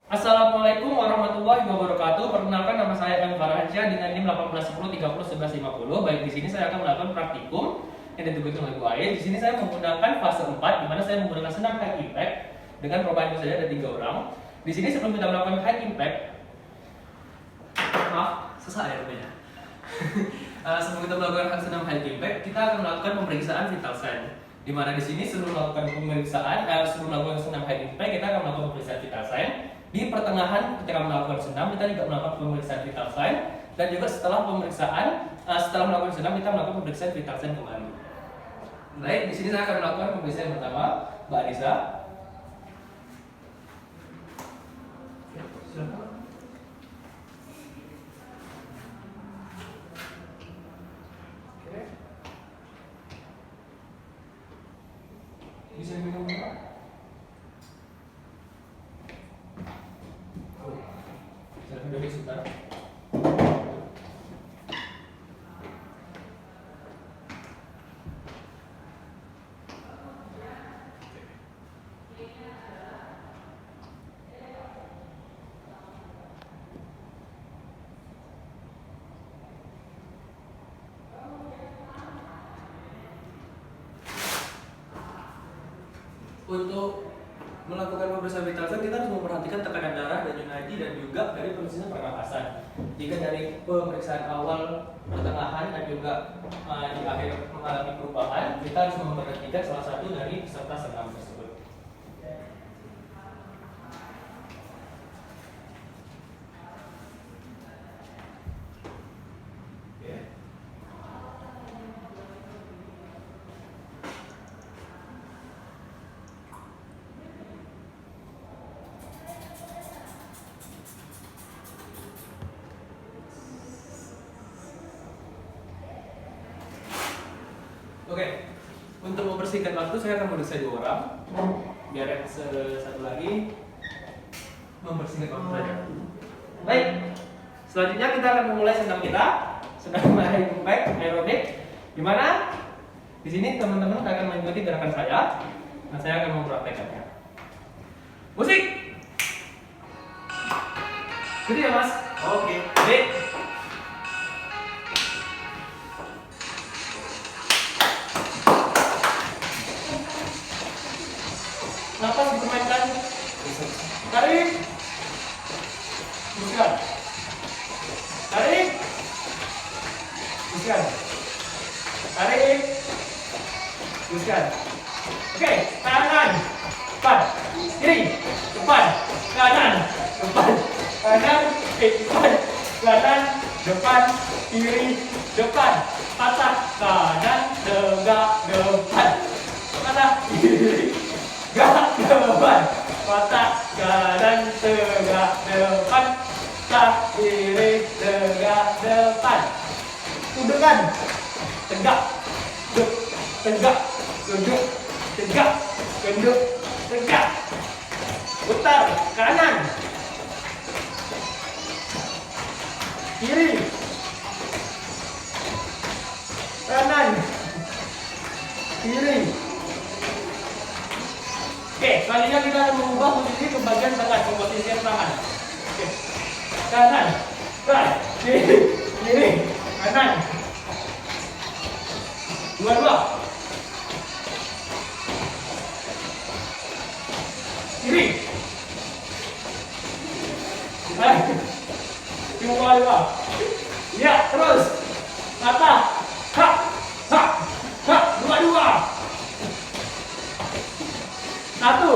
Assalamualaikum warahmatullahi wabarakatuh. Perkenalkan, nama saya M. Farhansyah dengan NIM 1810301150. Baik, di sini saya akan melakukan praktikum yang ditugaskan oleh Bu Ain. Di sini saya menggunakan fase 4 di mana saya menggunakan senam high impact dengan provider saja ada 3 orang. Di sini sebelum kita melakukan high impact, maaf, susah ya rupanya. Sebelum kita melakukan senam high impact, kita akan melakukan pemeriksaan vital sign. Di mana di sini sebelum melakukan sebelum melakukan senam high impact, kita akan melakukan pemeriksaan vital sign. Di pertengahan ketika melakukan senam, kita juga melakukan pemeriksaan vital sign, dan juga setelah melakukan senam, kita melakukan pemeriksaan vital sign kembali. Baik, di sini saya akan melakukan pemeriksaan yang pertama, Mbak Anissa. Silakan. Oke. Bisa minum Pak? Silakan duduk sebentar. Untuk melakukan pemeriksaan vital sign, kita harus memperhatikan tekanan darah, denyut nadi, dan juga dari kondisi pernapasan. Jika dari pemeriksaan awal, pertengahan, dan juga di akhir mengalami perubahan, kita harus memperhatikan salah satu dari peserta senam tersebut. Oke, untuk mempersingkat waktu saya akan memeriksa 2 orang. Biar yang satu lagi mempersingkat waktu saja. Baik, selanjutnya kita akan memulai senam kita, senam high impact aerobik. Di mana di sini teman-teman akan mengikuti gerakan saya, dan saya akan mempraktekannya. Musik. Gitu ya Mas? Oke. Baik. Napas dipermainkan. Tarik. Hembuskan. Tarik. Hembuskan. Tarik. Hembuskan. Oke, kanan, depan, kiri, depan, kanan, depan, kanan, depan, kanan, depan, kiri, depan, patah, kanan, tegak, depan, patah, kiri, tegak, depan, patah, kanan, tegak, depan, patah, kiri, tegak, depan. Tundukkan, tegak, duduk, tegak, duduk, tegak, duduk, tegak. Putar kanan, kiri, kanan, kiri. Oke, selanjutnya kita akan mengubah posisi ke bagian tengah, ke posisi tangan. Oke, kanan, kiri, kiri, kanan. Dua-dua. Kiri. Dua-dua. Ya, terus. Mata. Ha, ha, ha. Dua-dua. Satu.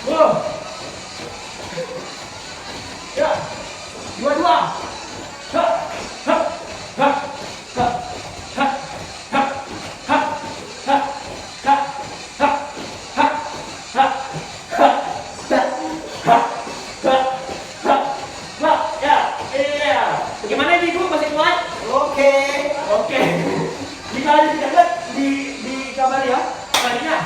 Dua. Ya. Dua-dua. Ha, ha, ha, ha, ha, ha, ha, ha, ha, ha, ha, ha, ha. Ya, iya. Bagaimana ini Ibu, masih kuat? Oke. Jika ada tidak kuat, di kabar ya. Selanjutnya.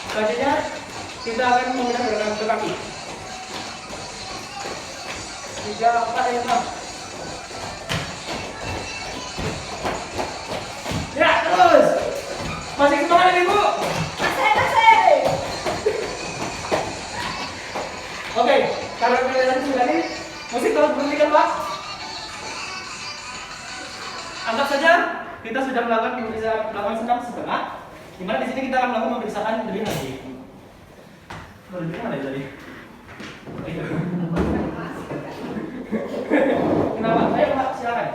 Selanjutnya kita akan menggunakan gerakan ke kaki. 3, 4, 5. Ya, terus. Masih semangat Ibu? Masih. Oke, karena penjelasan sudah ini, musik tolong berhentikan Pak. Anggap saja kita sudah melakukan senam setengah. Dimana di sini kita akan melakukan pemeriksaan lebih lanjut. Lebih mana tadi? Kenapa? Ayo Pak, silakan.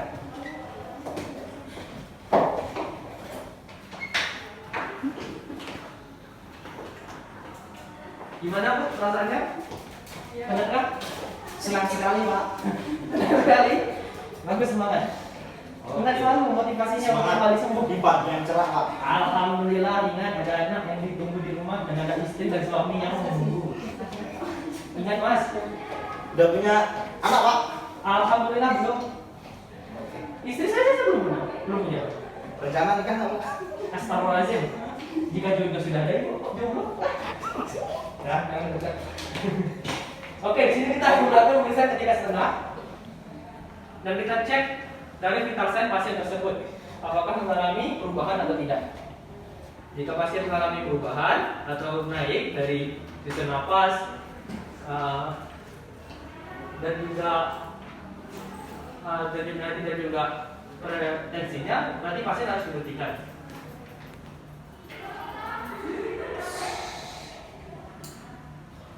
Gimana Bu perasaannya? Enakkah? Senang sekali Pak. Senang sekali. Bagus, semangat. Ingat selalu motivasinya untuk kembali sembuh. Di pagi yang cerah Pak. Alhamdulillah, ingat ada anak yang ditunggu di rumah dan ada istri dan suami yang menunggu. Ingat Mas. Udah punya anak Pak? Alhamdulillah belum. Istri saya belum punya. Rencana nikah nggak Pak? Astagfirullahaladzim. Jika jodoh sudah ada, ibu kok jomblo? Ya, jangan dekat. Oke, di sini kita melakukan pemeriksaan ketika setengah dan kita cek dari vital sign pasien tersebut apakah mengalami perubahan atau tidak. Jika pasien mengalami perubahan atau naik dari sistem napas dan juga tensinya, berarti pasien harus dihentikan.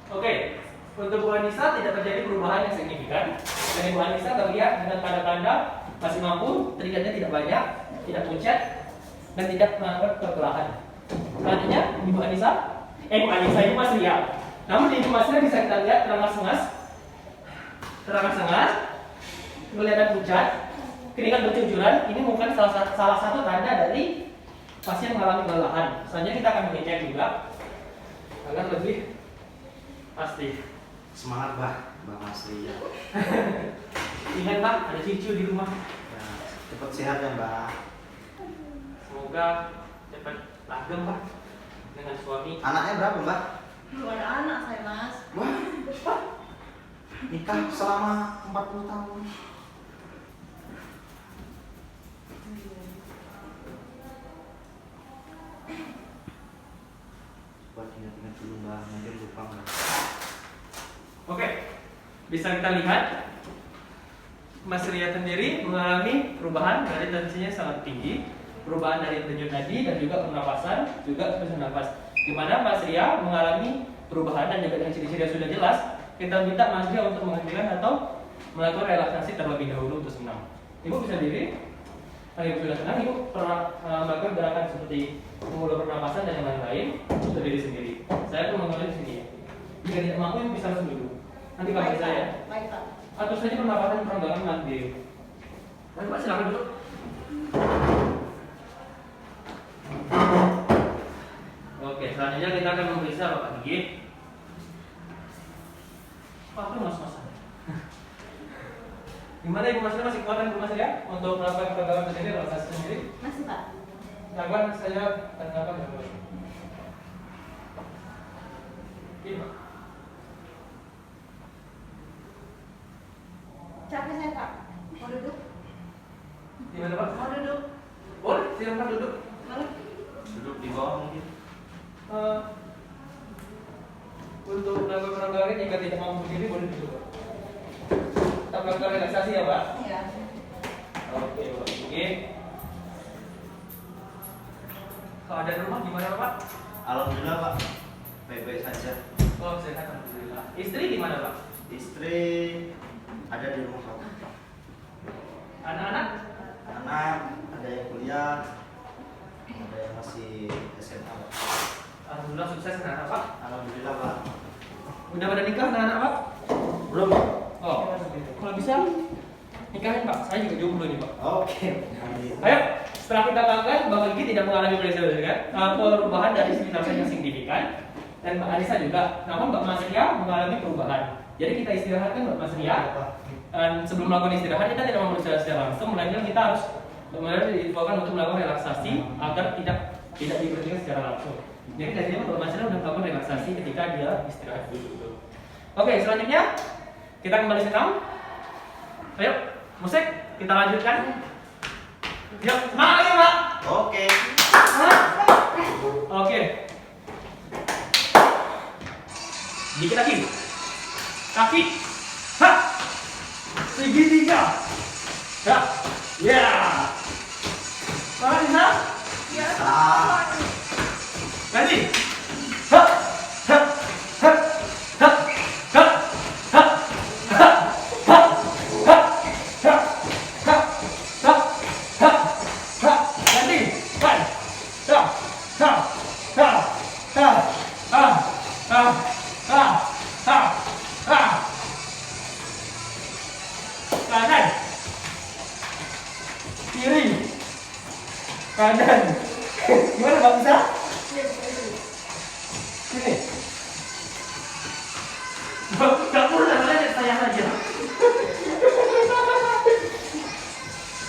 Oke, untuk Bu Anissa tidak terjadi perubahan yang signifikan. Dan Bu Anissa terlihat dengan tanda-tanda masih mampu, teringatnya tidak banyak, tidak pucat, dan tidak melakukan kelelahan. Selanjutnya, Ibu Anissa, Bu Anissa ini Mas Ria. Namun di Ibu Mas Ria bisa kita lihat teramas-sengas, kelihatan pucat, keringat bercucuran. Ini bukan salah satu tanda dari pasien mengalami kelelahan. Selanjutnya kita akan mengecek juga agar lebih pasti. Semangat Bang Asri ya. Ingat Pak, ada cucu di rumah. Ya, cepat sehat ya Mbak. Semoga cepat langgeng Pak dengan suami. Anaknya berapa Mbak? Belum ada anak saya Mas. Wah, nikah selama 40 tahun. Buat ingat-ingat dulu Mbak, mungkin lupa Mbak. Oke, bisa kita lihat Mas Ria sendiri mengalami perubahan dari tensinya sangat tinggi, perubahan dari denyut nadi dan juga pernapasan, juga sesak nafas. Di mana Mas Ria mengalami perubahan dan juga dengan ciri-ciri yang sudah jelas, kita minta Mas Ria untuk menghentikan atau melakukan relaksasi terlebih dahulu untuk senam. Ibu bisa diri. Kalau Ibu sudah tenang, Ibu pernah melakukan gerakan seperti mengulur pernapasan dan yang lain-lain, sudah diri sendiri. Saya pun mengalami di sini ya. Jika tidak mampu, Ibu bisa langsung dulu. Nanti kabari saya. Baik Pak. Atau saja pernapasan perenggangan nanti. Baik Pak, silakan dulu. Oke, selanjutnya kita akan memeriksa Bapak gigi. Apa mas-mas? Gimana Ibu Mas Ria, masih kuat kan Ibu Mas Ria untuk melakukan perenggangan sendiri, relaksasi sendiri? Masih Pak. Lakukan saya tanyakan dulu. Ini Pak. Capek saya Pak. Mau duduk? Gimana Pak? Mau duduk? Boleh, silakan duduk. Boleh? Duduk di bawah mungkin. Untuk melakukan perenggangan jika tidak mampu berdiri boleh duduk Pak. Kita melakukan relaksasi ya Pak. Iya. Oke Pak. Oke. Keadaan rumah gimana Pak? Alhamdulillah Pak, baik-baik saja. Oh sehat alhamdulillah. Istri di mana Pak? Istri ada di rumah Pak. Anak-anak? Anak ada yang kuliah, ada yang masih SMA Pak. Alhamdulillah sukses anak-anak Pak. Alhamdulillah Pak. Udah pada nikah anak-anak Pak? Belum Pak? Oh, kalau bisa nikahin Pak. Saya juga jomblo nih Pak. Oke. Ayo, setelah kita lakukan, Bapak Gigi tidak mengalami perubahan dari sekitar yang signifikan, dan Mbak Anissa juga. Namun Mbak Mas Ria mengalami perubahan. Jadi kita istirahatkan Mbak Mas Ria. Dan sebelum melakukan istirahat kita tidak mau beristirahat secara langsung, melainkan kita harus benar-benar diinfokan untuk melakukan relaksasi agar tidak diberhentikan secara langsung. Jadi dari sini Mbak Mas Ria sudah melakukan relaksasi ketika dia istirahat dulu. Oke, selanjutnya kita kembali senam. Ayo, musik kita lanjutkan. Yuk, semangat lagi Pak. Oke. Oke. Dikit lagi. kaki, ha, segitiga, ha, ya, tangan bisa, Ya. ganti, ha, ha, ha, ha, ha, ha, ha, ha, ha, ha, ha, ha, ha, ha, ganti, kan, ha, ha, ha, ha, ha, ha, ha, ha, ha, kanan, kiri, kanan, gimana Bang Isa? Sini. Gak perlu namanya saya aja.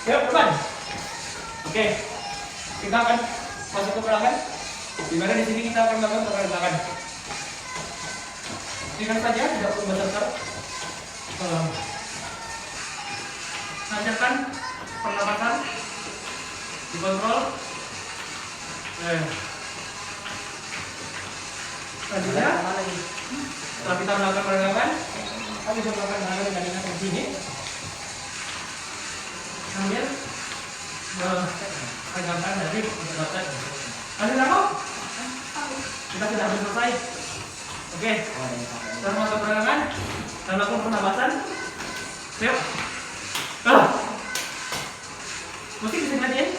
Yuk, teman. Oke, kita akan masuk ke belakang. Dimana di sini kita akan melakukan pergerakan. Ringan saja, tidak perlu besar. Lancarkan pernapasan, dikontrol. Selanjutnya, setelah kita melakukan pergerakan, kita bisa melakukan pergerakan dengan seperti ini. Sambil menegangkan dari berat. Lanjut aku? Kita sudah habis selesai. Oke, kita masuk pergerakan dan melakukan pernapasan. Yuk. Musik bisa dimatiin?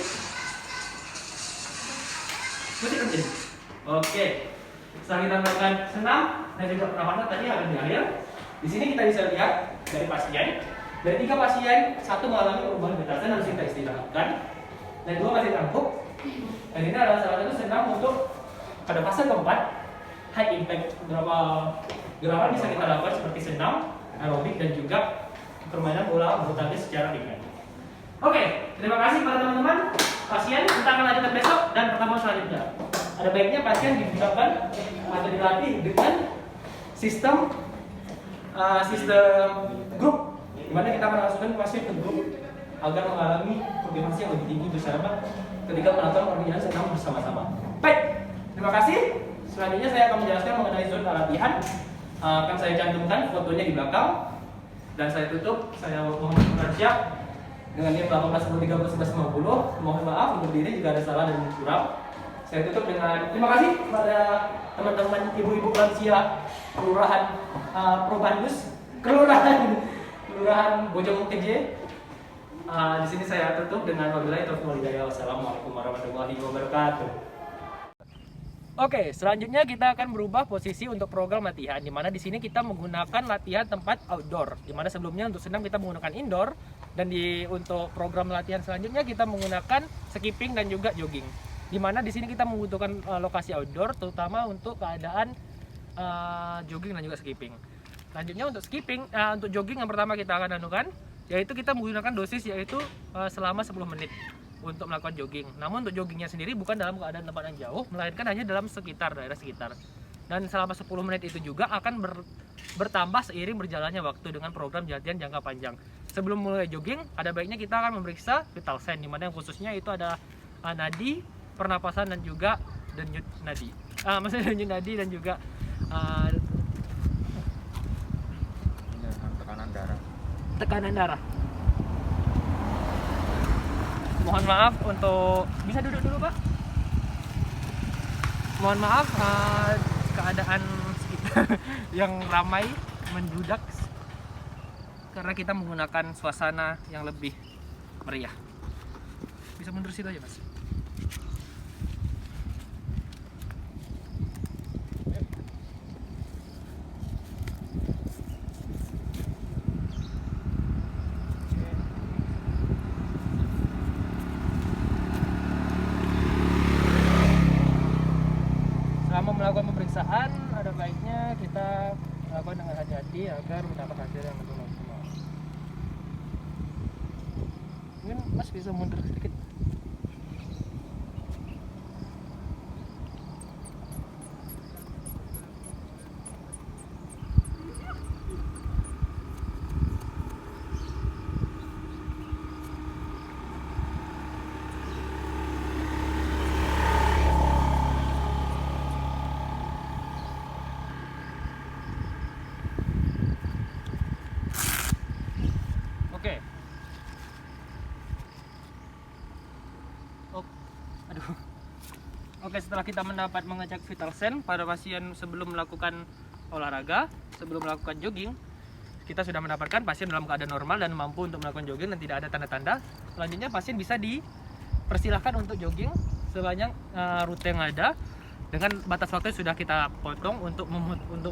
Musik kerja. Oke. Setelah kita melakukan senam dan juga pernapasan tadi akan di akhir. Di sini kita bisa lihat dari pasien. Dari 3 pasien, 1 mengalami perubahan betasen harus kita istirahatkan, dan 2 masih tangguh. Dan ini adalah salah satu senam untuk pada fase keempat, high impact. Beberapa gerakan bisa kita lakukan seperti senam, aerobik, dan juga permainan bola bulu tangkis secara ringan. Oke, terima kasih para teman-teman. Pasien kita akan lanjutkan besok dan pertemuan selanjutnya. Ada baiknya pasien digunakan atau dilatih dengan sistem grup, di mana kita memasukkan pasien ke grup agar mengalami koordinasi yang lebih tinggi bersama ketika melakukan permainan senam bersama-sama. Baik, terima kasih. Selanjutnya saya akan menjelaskan mengenai zona latihan. Akan saya cantumkan fotonya di belakang. Dan saya tutup, saya mohon siap dengan NIM 18.13.11.50. Mohon maaf untuk diri jika ada salah dan kurang. Saya tutup dengan terima kasih kepada teman-teman ibu-ibu lansia kelurahan kelurahan Bojong TJ. Di sini saya tutup dengan wabillahi taufiq wal hidayah. Wassalamualaikum warahmatullahi wabarakatuh. Oke, selanjutnya kita akan berubah posisi untuk program latihan, di mana di sini kita menggunakan latihan tempat outdoor, di mana sebelumnya untuk senam kita menggunakan indoor, dan untuk program latihan selanjutnya kita menggunakan skipping dan juga jogging, di mana di sini kita membutuhkan lokasi outdoor, terutama untuk keadaan jogging dan juga skipping. Selanjutnya untuk untuk jogging yang pertama kita akan lakukan, yaitu kita menggunakan dosis yaitu selama 10 menit. Untuk melakukan jogging. Namun untuk joggingnya sendiri bukan dalam keadaan tempat yang jauh, melainkan hanya dalam daerah sekitar. Dan selama 10 menit itu juga akan bertambah seiring berjalannya waktu dengan program latihan jangka panjang. Sebelum mulai jogging, ada baiknya kita akan memeriksa vital sign, dimana yang khususnya itu ada nadi, pernapasan dan juga denyut nadi. Maksudnya denyut nadi dan juga tekanan darah. Mohon maaf untuk bisa duduk dulu Pak. Mohon maaf keadaan sekitar yang ramai membludak karena kita menggunakan suasana yang lebih meriah. Bisa mundur situ aja Mas. Melakukan pemeriksaan, ada baiknya kita lakukan dengan hati-hati agar mendapat hasil yang lebih maksimal. Mungkin Mas bisa mundur sedikit. Oke, setelah kita mendapat mengecek vital sign pada pasien sebelum melakukan olahraga, sebelum melakukan jogging, kita sudah mendapatkan pasien dalam keadaan normal dan mampu untuk melakukan jogging dan tidak ada tanda-tanda. Selanjutnya pasien bisa dipersilahkan untuk jogging sebanyak rute yang ada dengan batas waktu yang sudah kita potong untuk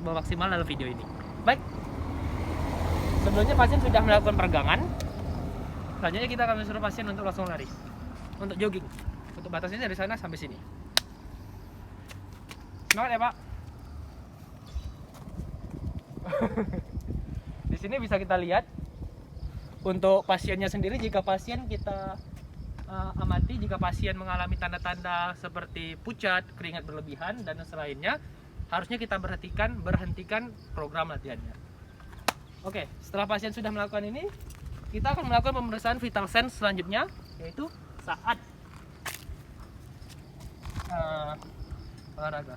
memaksimal dalam video ini. Baik, sebelumnya pasien sudah melakukan peregangan. Selanjutnya kita akan suruh pasien untuk langsung lari, untuk jogging. Untuk batasnya dari sana sampai sini. Semangat ya Pak. Di sini bisa kita lihat untuk pasiennya sendiri. Jika pasien kita amati, jika pasien mengalami tanda-tanda seperti pucat, keringat berlebihan dan selainnya, harusnya kita berhentikan program latihannya. Oke, setelah pasien sudah melakukan ini, kita akan melakukan pemeriksaan vital sign selanjutnya, yaitu saat olahraga.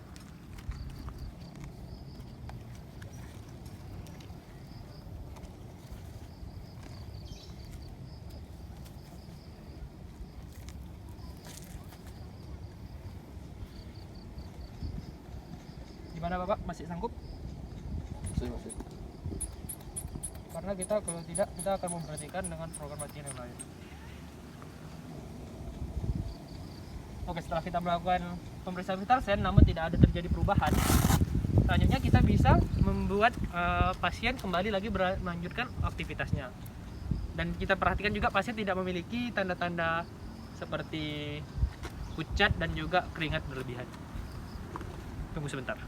Gimana Bapak, masih sanggup? Masih. Karena kita kalau tidak, kita akan memperhatikan dengan program latihan yang lain. Oke, setelah kita melakukan pemeriksaan vital sign namun tidak ada terjadi perubahan, selanjutnya kita bisa membuat pasien kembali lagi melanjutkan aktivitasnya. Dan kita perhatikan juga pasien tidak memiliki tanda-tanda seperti pucat dan juga keringat berlebihan. Tunggu sebentar,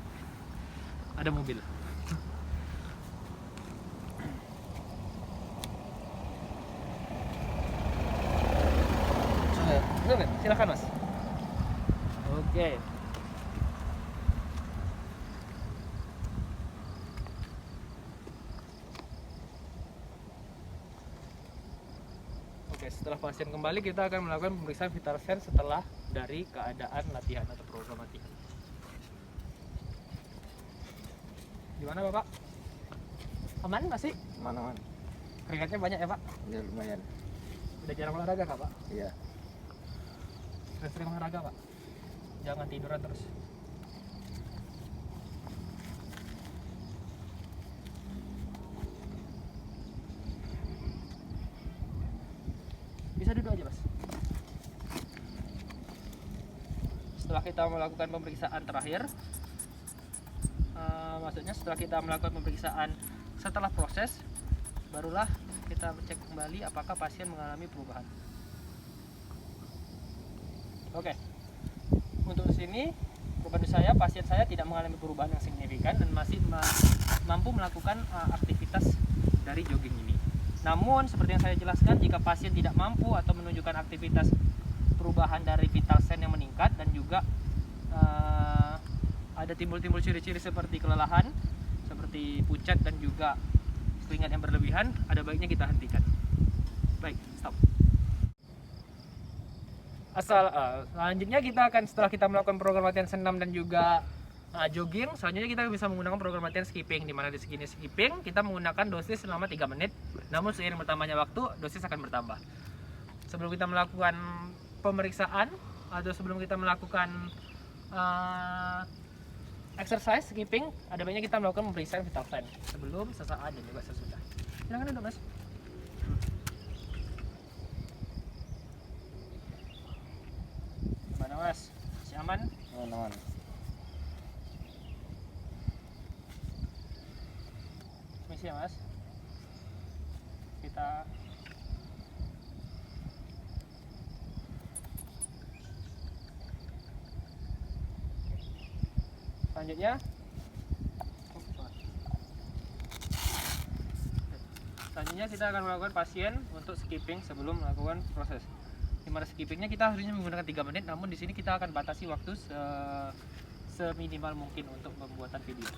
ada mobil. Silakan Mas. Oke. Oke, setelah pasien kembali kita akan melakukan pemeriksaan vital sign setelah dari keadaan latihan atau program latihan. Gimana Bapak? Aman masih? Mana? Keringatnya banyak ya Pak? Ya lumayan. Udah jarang olahraga kah Pak? Iya. Sering olahraga Pak? Jangan tiduran terus. Bisa duduk aja Mas. Setelah kita melakukan pemeriksaan terakhir, maksudnya setelah kita melakukan pemeriksaan setelah proses, barulah kita cek kembali apakah pasien mengalami perubahan. Oke, untuk sini kepada saya, pasien saya tidak mengalami perubahan yang signifikan dan masih mampu melakukan aktivitas dari jogging ini. Namun seperti yang saya jelaskan, jika pasien tidak mampu atau menunjukkan aktivitas perubahan dari vital sign yang meningkat dan juga ada timbul-timbul ciri-ciri seperti kelelahan, seperti pucat dan juga keringat yang berlebihan, ada baiknya kita hentikan. Baik, stop. Selanjutnya kita akan, setelah kita melakukan program latihan senam dan juga jogging, selanjutnya kita bisa menggunakan program latihan skipping, di mana di sini skipping kita menggunakan dosis selama 3 menit. Namun seiring bertambahnya waktu, dosis akan bertambah. Sebelum kita melakukan pemeriksaan atau sebelum kita melakukan exercise skipping, ada baiknya kita melakukan pemeriksaan vital sign sebelum, sesaat dan juga sesudah. Silakan duduk Mas. Gimana Mas? Masih aman? Aman. Misi ya Mas. Kita selanjutnya kita akan melakukan pasien untuk skipping sebelum melakukan proses. Dimana skippingnya kita harusnya menggunakan 3 menit, namun di sini kita akan batasi waktu seminimal mungkin untuk pembuatan video.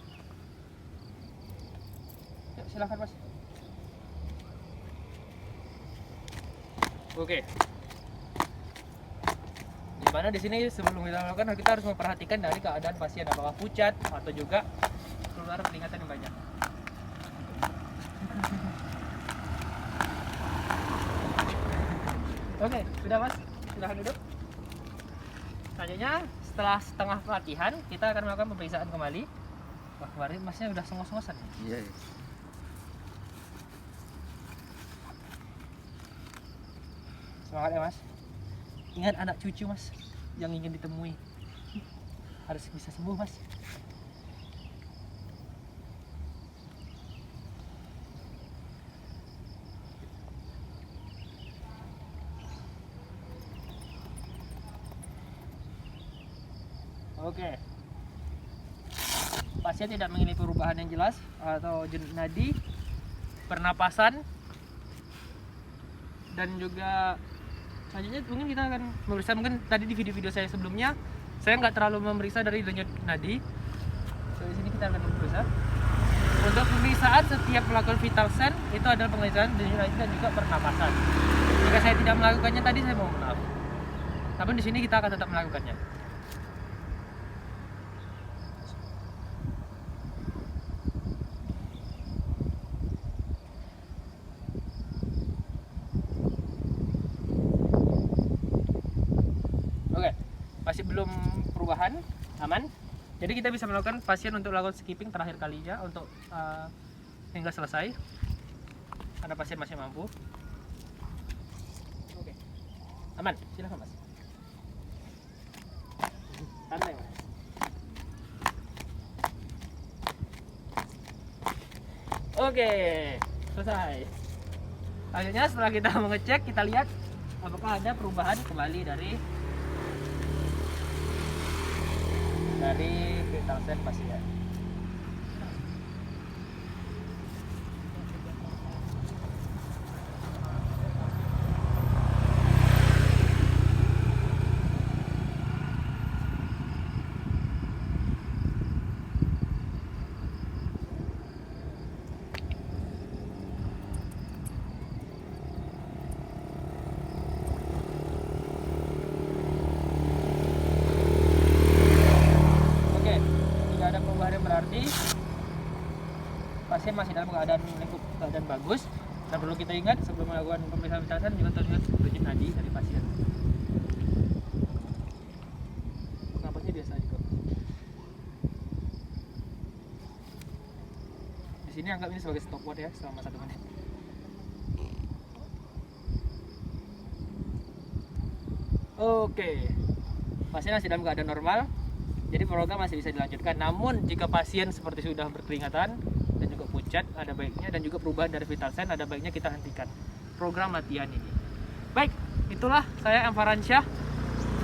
Yuk, silakan Mas. Oke. Dimana di sini sebelum kita melakukan, kita harus memperhatikan dari keadaan pasien, apakah pucat atau juga keluar keringatan yang banyak. Oke, sudah Mas, silahkan duduk. Selanjutnya setelah setengah pelatihan kita akan melakukan pemeriksaan kembali. Wah, kemarin masnya udah sengos-sengosan. Iya. Semangat ya mas. Ingat anak cucu mas yang ingin ditemui. Harus bisa sembuh mas. Oke. Pasien tidak mengalami perubahan yang jelas atau nadi, pernapasan, dan juga selanjutnya mungkin kita akan memeriksa, mungkin tadi di video-video saya sebelumnya saya nggak terlalu memeriksa dari denyut nadi. So, di sini kita akan memeriksa. Untuk pemeriksaan setiap melakukan vital sign itu adalah pemeriksaan denyut nadi dan juga pernapasan. Jika saya tidak melakukannya tadi saya mohon maaf. Namun di sini kita akan tetap melakukannya. Masih belum perubahan, aman. Jadi kita bisa melakukan pasien untuk melakukan skipping terakhir kalinya untuk hingga selesai. Karena pasien masih mampu. Oke, aman. Silakan mas. Santai mas. Oke, selesai. Akhirnya setelah kita mengecek, kita lihat apakah ada perubahan kembali dari vital sign pasien. Berarti pasien masih dalam keadaan bagus. Dan perlu kita ingat sebelum melakukan pemeriksaan vital sign juga terlihat denyut nadi dari pasien. Napasnya biasa aja kok. Di sini anggap ini sebagai stopwatch ya selama 1 menit. Oke, pasien masih dalam keadaan normal. Jadi program masih bisa dilanjutkan. Namun jika pasien seperti sudah berkeringatan dan juga pucat, ada baiknya, dan juga perubahan dari vital sign, ada baiknya kita hentikan program latihan ini. Baik, itulah saya Amfaransyah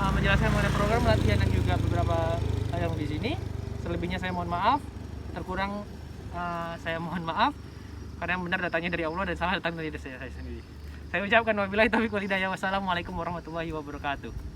menjelaskan mengenai program latihan dan juga beberapa hal yang di sini. Selebihnya saya mohon maaf, terkurang saya mohon maaf karena yang benar datangnya dari Allah dan salah datang dari saya sendiri. Saya ucapkan wabillahi taufiq wal hidayah. Wassalamualaikum warahmatullahi wabarakatuh.